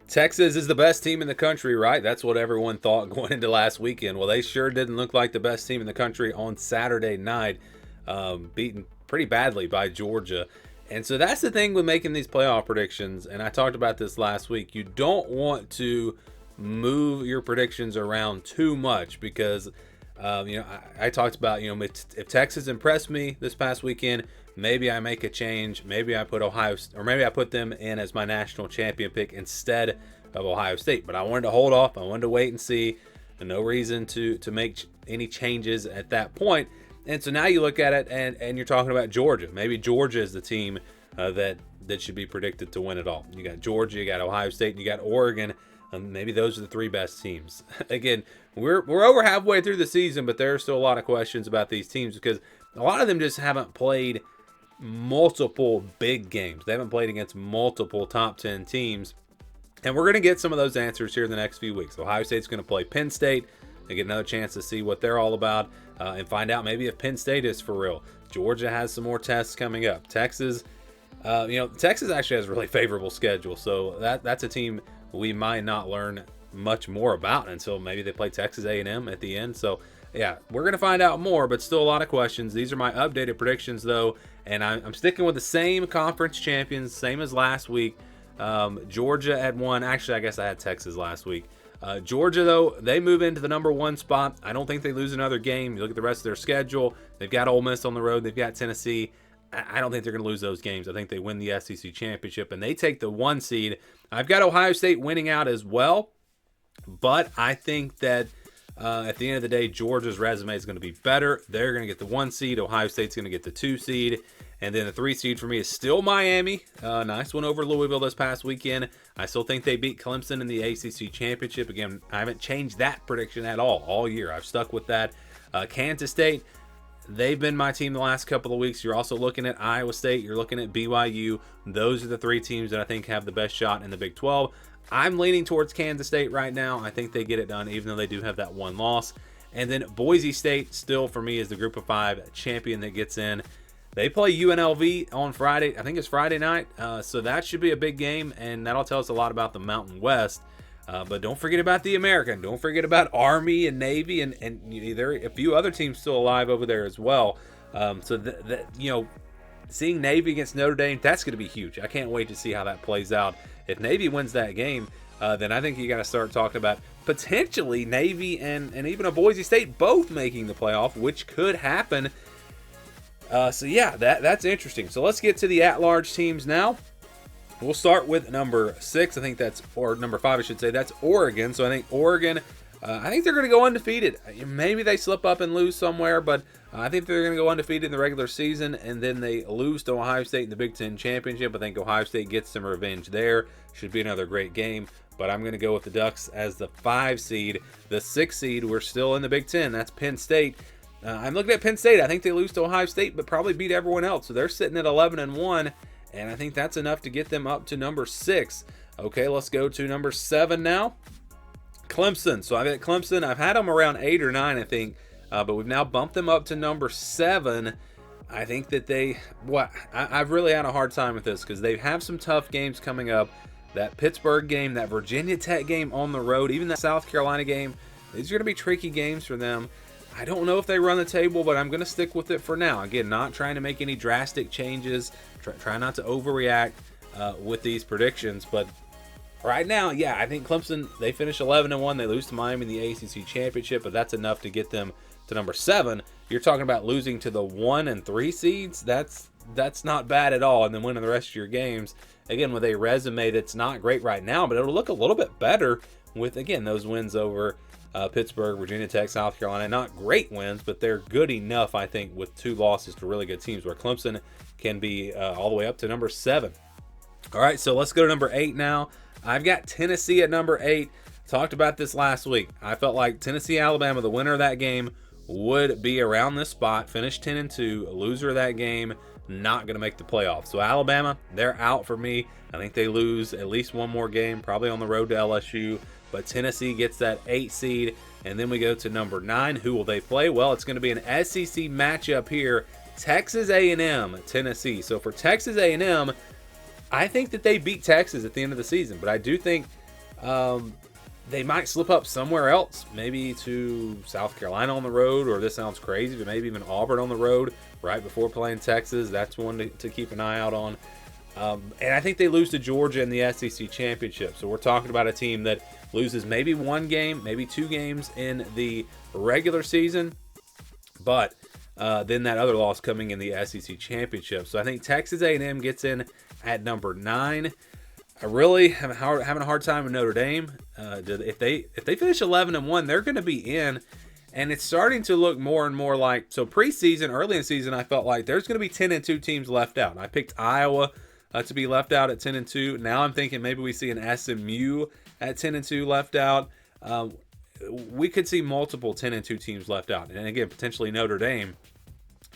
Texas is the best team in the country, right? That's what everyone thought going into last weekend. Well, they sure didn't look like the best team in the country on Saturday night, beaten pretty badly by Georgia. And so that's the thing with making these playoff predictions. And I talked about this last week. You don't want to move your predictions around too much because, I talked about, if Texas impressed me this past weekend, maybe I make a change. Maybe I put maybe I put them in as my national champion pick instead of Ohio State. But I wanted to hold off. I wanted to wait and see. And no reason to make any changes at that point. And so now you look at it and you're talking about Georgia. Maybe Georgia is the team that should be predicted to win it all. You got Georgia, you got Ohio State, and you got Oregon. Maybe those are the three best teams. Again, we're over halfway through the season, but there are still a lot of questions about these teams because a lot of them just haven't played multiple big games. They haven't played against multiple top 10 teams. And we're going to get some of those answers here in the next few weeks. Ohio State's going to play Penn State. They get another chance to see what they're all about and find out maybe if Penn State is for real. Georgia has some more tests coming up. Texas, Texas actually has a really favorable schedule. So that's a team we might not learn much more about until maybe they play Texas A&M at the end. So, yeah, we're going to find out more, but still a lot of questions. These are my updated predictions, though, and I'm sticking with the same conference champions, same as last week. Georgia at 1. Actually, I guess I had Texas last week. Georgia, though, they move into the number 1 spot. I don't think they lose another game. You look at the rest of their schedule. They've got Ole Miss on the road. They've got Tennessee. I don't think they're going to lose those games. I think they win the SEC championship, and they take the 1 seed. I've got Ohio State winning out as well, but I think that at the end of the day, Georgia's resume is going to be better. They're going to get the 1 seed. Ohio State's going to get the 2 seed. And then the 3 seed for me is still Miami. Nice one over Louisville this past weekend. I still think they beat Clemson in the ACC championship. Again, I haven't changed that prediction at all year. I've stuck with that. Kansas State, they've been my team the last couple of weeks. You're also looking at Iowa State. You're looking at BYU. Those are the 3 teams that I think have the best shot in the Big 12. I'm leaning towards Kansas State right now. I think they get it done, even though they do have that 1 loss. And then Boise State still, for me, is the Group of 5 champion that gets in. They play UNLV on Friday. I think it's Friday night. So that should be a big game, and that'll tell us a lot about the Mountain West. But don't forget about the American. Don't forget about Army and Navy, and there are a few other teams still alive over there as well. Seeing Navy against Notre Dame, that's going to be huge. I can't wait to see how that plays out. If Navy wins that game, then I think you got to start talking about potentially Navy and even a Boise State both making the playoff, which could happen. That's interesting. So let's get to the at-large teams now. We'll start with number 6. Or number 5, I should say. That's Oregon. So I think Oregon, I think they're going to go undefeated. Maybe they slip up and lose somewhere, but I think they're going to go undefeated in the regular season, and then they lose to Ohio State in the Big Ten Championship. I think Ohio State gets some revenge there. Should be another great game, but I'm going to go with the Ducks as the 5 seed. The 6 seed, we're still in the Big Ten. That's Penn State. I'm looking at Penn State. I think they lose to Ohio State, but probably beat everyone else. So they're sitting at 11-1, and I think that's enough to get them up to number 6. Okay, let's go to number 7 now. Clemson. So I've got Clemson. I've had them around 8 or 9, I think, but we've now bumped them up to number 7. I think that I've really had a hard time with this because they have some tough games coming up. That Pittsburgh game, that Virginia Tech game on the road, even that South Carolina game, these are going to be tricky games for them. I don't know if they run the table, but I'm going to stick with it for now. Again, not trying to make any drastic changes. Try not to overreact with these predictions. But right now, I think Clemson, they finish 11-1. They lose to Miami in the ACC championship, but that's enough to get them to number 7. You're talking about losing to the 1 and 3 seeds. That's not bad at all. And then winning the rest of your games, again, with a resume that's not great right now, but it'll look a little bit better with, again, those wins over Pittsburgh, Virginia Tech, South Carolina. Not great wins, but they're good enough, I think, with 2 losses to really good teams, where Clemson can be all the way up to number 7. All right, so let's go to number 8 now. I've got Tennessee at number 8. Talked about this last week. I felt like Tennessee, Alabama, the winner of that game, would be around this spot, finish 10-2. A loser of that game, not going to make the playoffs. So Alabama, they're out for me. I think they lose at least one more game, probably on the road to LSU. But Tennessee gets that 8 seed. And then we go to number 9. Who will they play? Well, it's going to be an SEC matchup here. Texas A&M, Tennessee. So for Texas A&M, I think that they beat Texas at the end of the season. But I do think They might slip up somewhere else, maybe to South Carolina on the road, or this sounds crazy, but maybe even Auburn on the road right before playing Texas. That's one to keep an eye out on. And I think they lose to Georgia in the SEC championship. So we're talking about a team that loses maybe one game, maybe two games in the regular season, but then that other loss coming in the SEC championship. So I think Texas A&M gets in at number 9. I really am having a hard time with Notre Dame. If they finish 11-1, they're going to be in, and it's starting to look more and more like, so preseason, early in the season, I felt like there's going to be 10-2 teams left out. And I picked Iowa to be left out at 10-2. Now I'm thinking maybe we see an SMU at 10-2 left out. We could see multiple 10-2 teams left out, and again, potentially Notre Dame.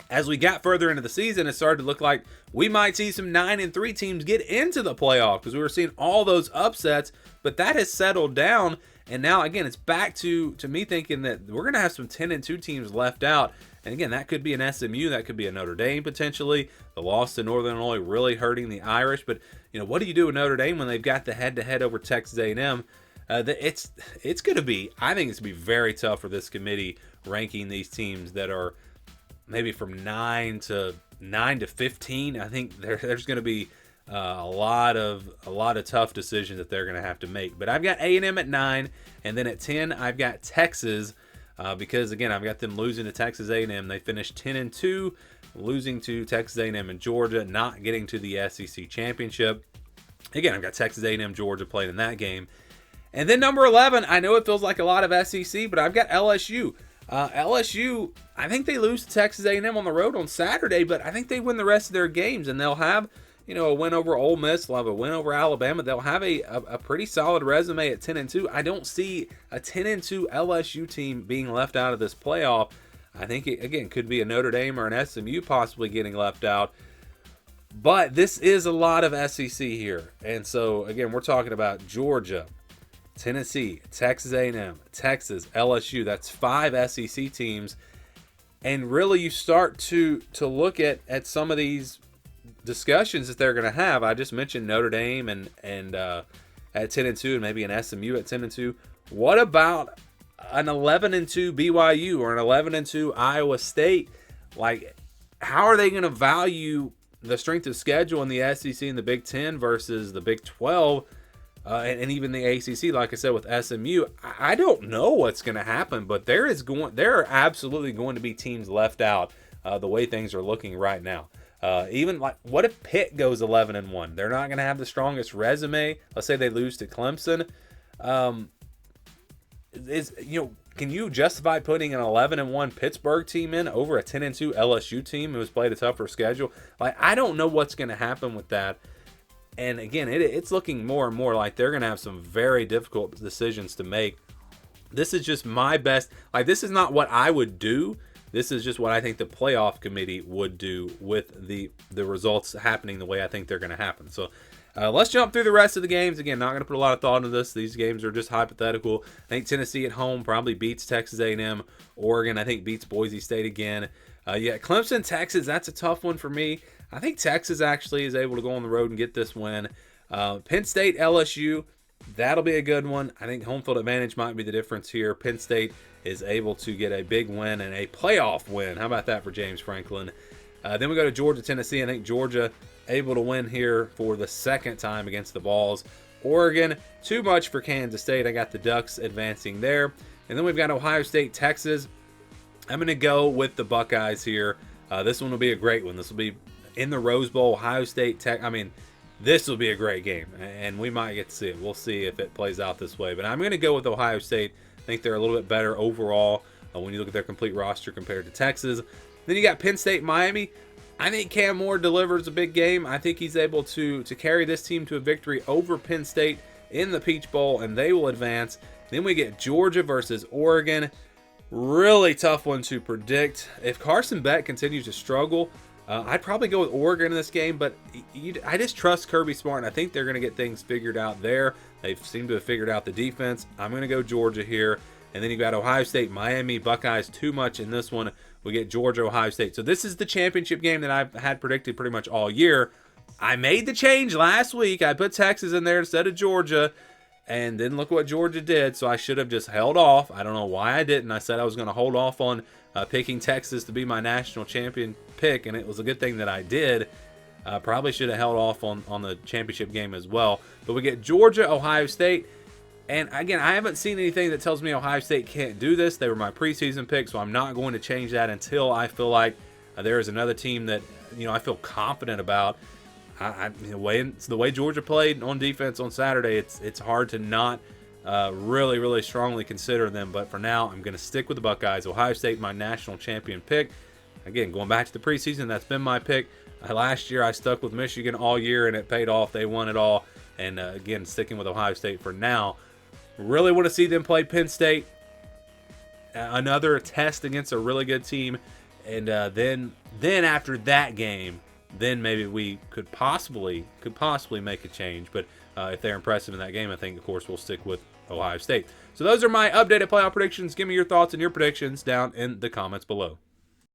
As we got further into the season, it started to look like we might see some 9-3 teams get into the playoff because we were seeing all those upsets, but that has settled down. And now, again, it's back to me thinking that we're going to have some 10-2 teams left out. And again, that could be an SMU, that could be a Notre Dame potentially. The loss to Northern Illinois really hurting the Irish. But, what do you do with Notre Dame when they've got the head-to-head over Texas A&M? It's going to be, I think it's going to be very tough for this committee ranking these teams that are maybe from 9 to 15. I think there's going to be a lot of tough decisions that they're going to have to make. But I've got A&M at 9, and then at 10 I've got Texas because again I've got them losing to Texas A&M. They finished 10-2, losing to Texas A&M and Georgia, not getting to the SEC championship. Again, I've got Texas A&M, Georgia playing in that game. And then number 11, I know it feels like a lot of SEC, but I've got LSU. LSU, I think they lose to Texas A&M on the road on Saturday, but I think they win the rest of their games, and they'll have, a win over Ole Miss, they'll have a win over Alabama. They'll have a pretty solid resume at 10-2. I don't see a 10-2 LSU team being left out of this playoff. I think it, again, could be a Notre Dame or an SMU possibly getting left out. But this is a lot of SEC here. And so, again, we're talking about Georgia, Tennessee, Texas A&M, Texas, LSU. That's 5 SEC teams. And really you start to look at some of these discussions that they're going to have. I just mentioned Notre Dame and at 10-2 and maybe an SMU at 10-2. What about an 11-2 BYU or an 11-2 Iowa State? Like, how are they going to value the strength of schedule in the SEC and the Big Ten versus the Big 12 and even the ACC? Like I said, with SMU, I don't know what's going to happen, but there are absolutely going to be teams left out the way things are looking right now. Even like, what if Pitt goes 11-1? They're not going to have the strongest resume. Let's say they lose to Clemson. Can you justify putting an 11-1 Pittsburgh team in over a 10-2 LSU team who's played a tougher schedule? Like, I don't know what's going to happen with that. And again, it's looking more and more like they're going to have some very difficult decisions to make. This is just my best. Like, this is not what I would do. This is just what I think the playoff committee would do with the results happening the way I think they're going to happen. So let's jump through the rest of the games. Again, not going to put a lot of thought into this. These games are just hypothetical. I think Tennessee at home probably beats Texas A&M. Oregon, I think, beats Boise State again. Clemson, Texas, that's a tough one for me. I think Texas actually is able to go on the road and get this win. Penn State, LSU, that'll be a good one. I think home field advantage might be the difference here. Penn State is able to get a big win and a playoff win. How about that for James Franklin? Then we go to Georgia, Tennessee. I think Georgia able to win here for the second time against the Vols. Oregon, too much for Kansas State. I got the Ducks advancing there. And then we've got Ohio State, Texas. I'm going to go with the Buckeyes here. This one will be a great one. This will be in the Rose Bowl. Ohio State, this will be a great game, and we might get to see it. We'll see if it plays out this way. But I'm going to go with Ohio State. I think they're a little bit better overall when you look at their complete roster compared to Texas. Then you got Penn State, Miami. I think Cam Moore delivers a big game. I think he's able to carry this team to a victory over Penn State in the Peach Bowl, and they will advance. Then we get Georgia versus Oregon. Really tough one to predict. If Carson Beck continues to struggle, I'd probably go with Oregon in this game, but I just trust Kirby Smart, and I think they're going to get things figured out there. They seem to have figured out the defense. I'm going to go Georgia here. And then you've got Ohio State, Miami, Buckeyes, too much in this one. We get Georgia, Ohio State. So this is the championship game that I've had predicted pretty much all year. I made the change last week. I put Texas in there instead of Georgia. And then look what Georgia did. So I should have just held off. I don't know why I didn't. I said I was going to hold off on picking Texas to be my national champion pick, and it was a good thing that I did. Probably should have held off on the championship game as well. But we get Georgia, Ohio State. And again, I haven't seen anything that tells me Ohio State can't do this. They were my preseason pick, so I'm not going to change that until I feel like there is another team that I feel confident about. The way Georgia played on defense on Saturday, it's hard to not really, really strongly consider them. But for now, I'm going to stick with the Buckeyes. Ohio State, my national champion pick. Again, going back to the preseason, that's been my pick. Last year, I stuck with Michigan all year, and it paid off. They won it all. And again, sticking with Ohio State for now. Really want to see them play Penn State. Another test against a really good team. And then after that game, then maybe we could possibly make a change. But if they're impressive in that game, I think, of course, we'll stick with Ohio State. So those are my updated playoff predictions. Give me your thoughts and your predictions down in the comments below.